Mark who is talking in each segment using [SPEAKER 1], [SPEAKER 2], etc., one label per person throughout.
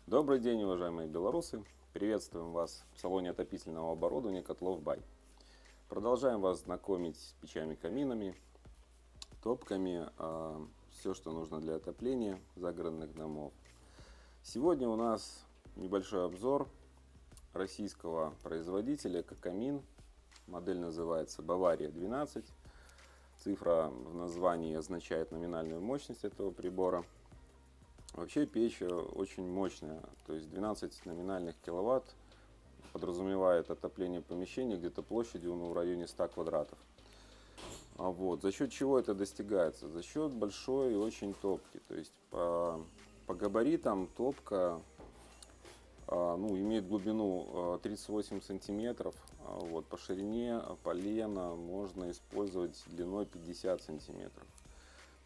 [SPEAKER 1] Добрый день, уважаемые белорусы! Приветствуем вас в салоне отопительного оборудования Котлов Бай. Продолжаем вас знакомить с печами-каминами, топками, все, что нужно для отопления загородных домов. Сегодня у нас небольшой обзор российского производителя Экокамин. Модель называется Бавария 12. Цифра в названии означает номинальную мощность этого прибора. Вообще печь очень мощная, то есть 12 номинальных киловатт подразумевает отопление помещения где-то площадью в районе 100 квадратов. За счет чего это достигается? За счет большой и очень топки. То есть по габаритам топка имеет глубину 38 сантиметров, по ширине полена можно использовать длиной 50 сантиметров.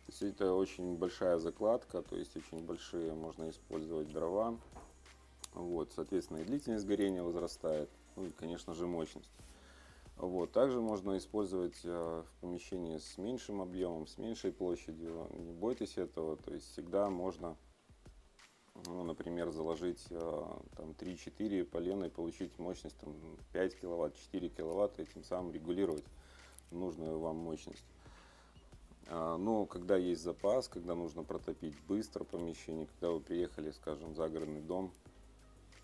[SPEAKER 1] То есть это очень большая закладка, то есть очень большие можно использовать дрова. Соответственно, и длительность горения возрастает, ну и, конечно же, мощность. Также можно использовать в помещении с меньшим объемом, с меньшей площадью. Не бойтесь этого, то есть всегда можно, например, заложить 3-4 полена и получить мощность 5 киловатт, 4 киловатта и тем самым регулировать нужную вам мощность. Но когда есть запас, когда нужно протопить быстро помещение, когда вы приехали, скажем, в загородный дом,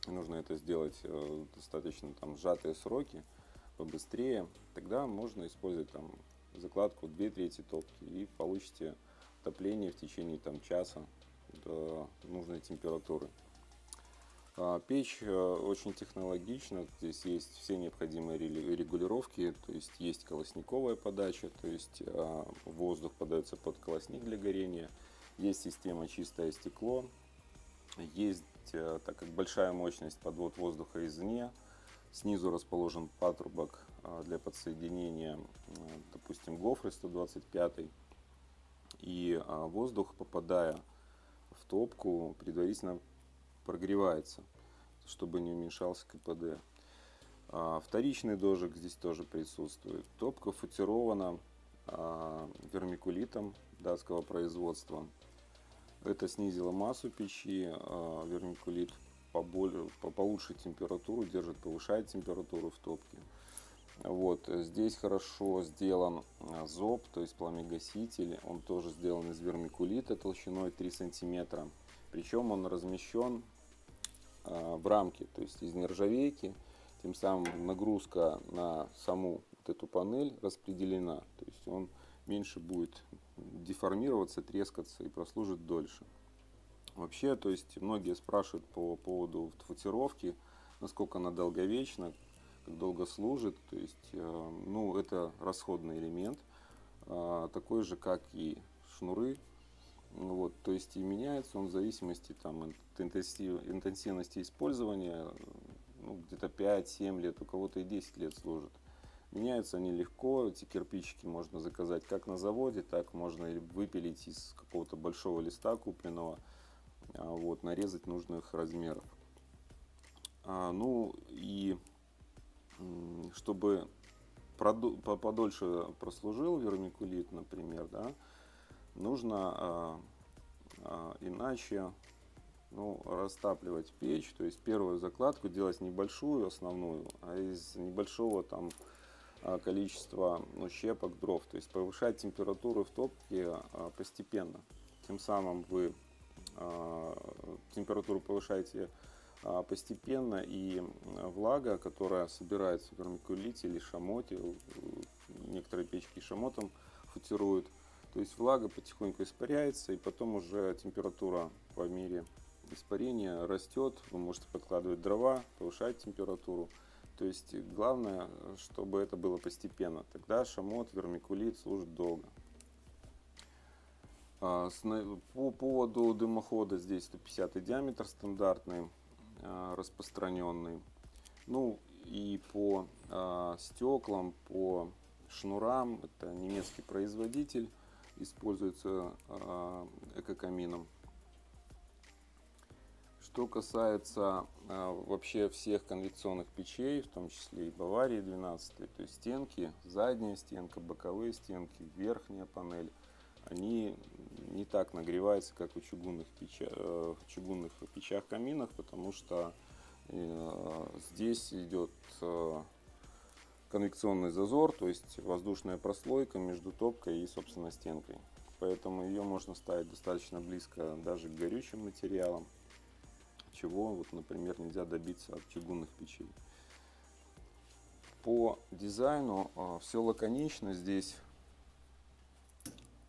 [SPEAKER 1] нужно это сделать достаточно сжатые сроки, побыстрее, тогда можно использовать закладку 2/3 топки и получите отопление в течение часа до нужной температуры. Печь очень технологична, здесь есть все необходимые регулировки, то есть есть колосниковая подача, то есть воздух подается под колосник для горения, есть система чистое стекло, есть, так как большая мощность, подвод воздуха извне, снизу расположен патрубок для подсоединения, допустим, гофры 125, и воздух, попадая в топку, предварительно прогревается, чтобы не уменьшался КПД. Вторичный дождик здесь тоже присутствует. Топка футирована вермикулитом датского производства. Это снизило массу печи. Вермикулит получше температуру держит, повышает температуру в топке. Здесь хорошо сделан зоб, то есть пламегаситель. Он тоже сделан из вермикулита толщиной 3 сантиметра. Причем он размещен в рамке, то есть из нержавейки, тем самым нагрузка на саму эту панель распределена, то есть он меньше будет деформироваться, трескаться и прослужит дольше. Вообще, то есть многие спрашивают по поводу футировки, насколько она долговечна, как долго служит, то есть это расходный элемент, такой же как и шнуры. То есть и меняется он в зависимости от интенсивности использования, где-то 5-7 лет, у кого-то и 10 лет служит. Меняются они легко, эти кирпичики можно заказать как на заводе, так можно выпилить из какого-то большого листа купленного, нарезать нужных размеров. И чтобы подольше прослужил вермикулит, например, нужно иначе растапливать печь, то есть первую закладку делать небольшую основную, а из небольшого количества щепок дров, то есть повышать температуру в топке постепенно. Тем самым вы температуру повышаете постепенно, и влага, которая собирается в вермикулите или шамоте, некоторые печки шамотом футируют, то есть влага потихоньку испаряется, и потом уже температура по мере испарения растет, вы можете подкладывать дрова, повышать температуру. То есть главное, чтобы это было постепенно, тогда шамот, вермикулит служит долго. По поводу дымохода, здесь 150 диаметр стандартный, распространенный. И по стеклам, по шнурам, это немецкий производитель, используется Экокамином. Что касается вообще всех конвекционных печей, в том числе и Баварии 12, то есть стенки, задняя стенка, боковые стенки, верхняя панель, они не так нагреваются, как в чугунных печах, каминах, потому что здесь идет конвекционный зазор, то есть воздушная прослойка между топкой и, собственно, стенкой. Поэтому ее можно ставить достаточно близко даже к горючим материалам, чего, вот, например, нельзя добиться от чугунных печей. По дизайну все лаконично. Здесь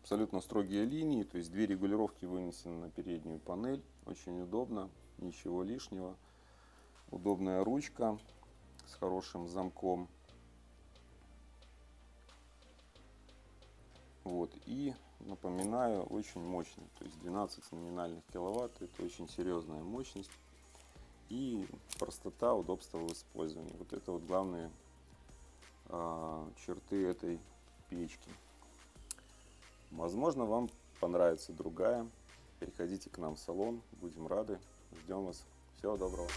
[SPEAKER 1] абсолютно строгие линии, то есть две регулировки вынесены на переднюю панель. Очень удобно, ничего лишнего. Удобная ручка с хорошим замком. Вот. И напоминаю, очень мощный, то есть 12 номинальных киловатт, это очень серьезная мощность. И простота, удобство в использовании. Вот это вот главные черты этой печки. Возможно, вам понравится другая. Переходите к нам в салон, будем рады. Ждем вас. Всего доброго.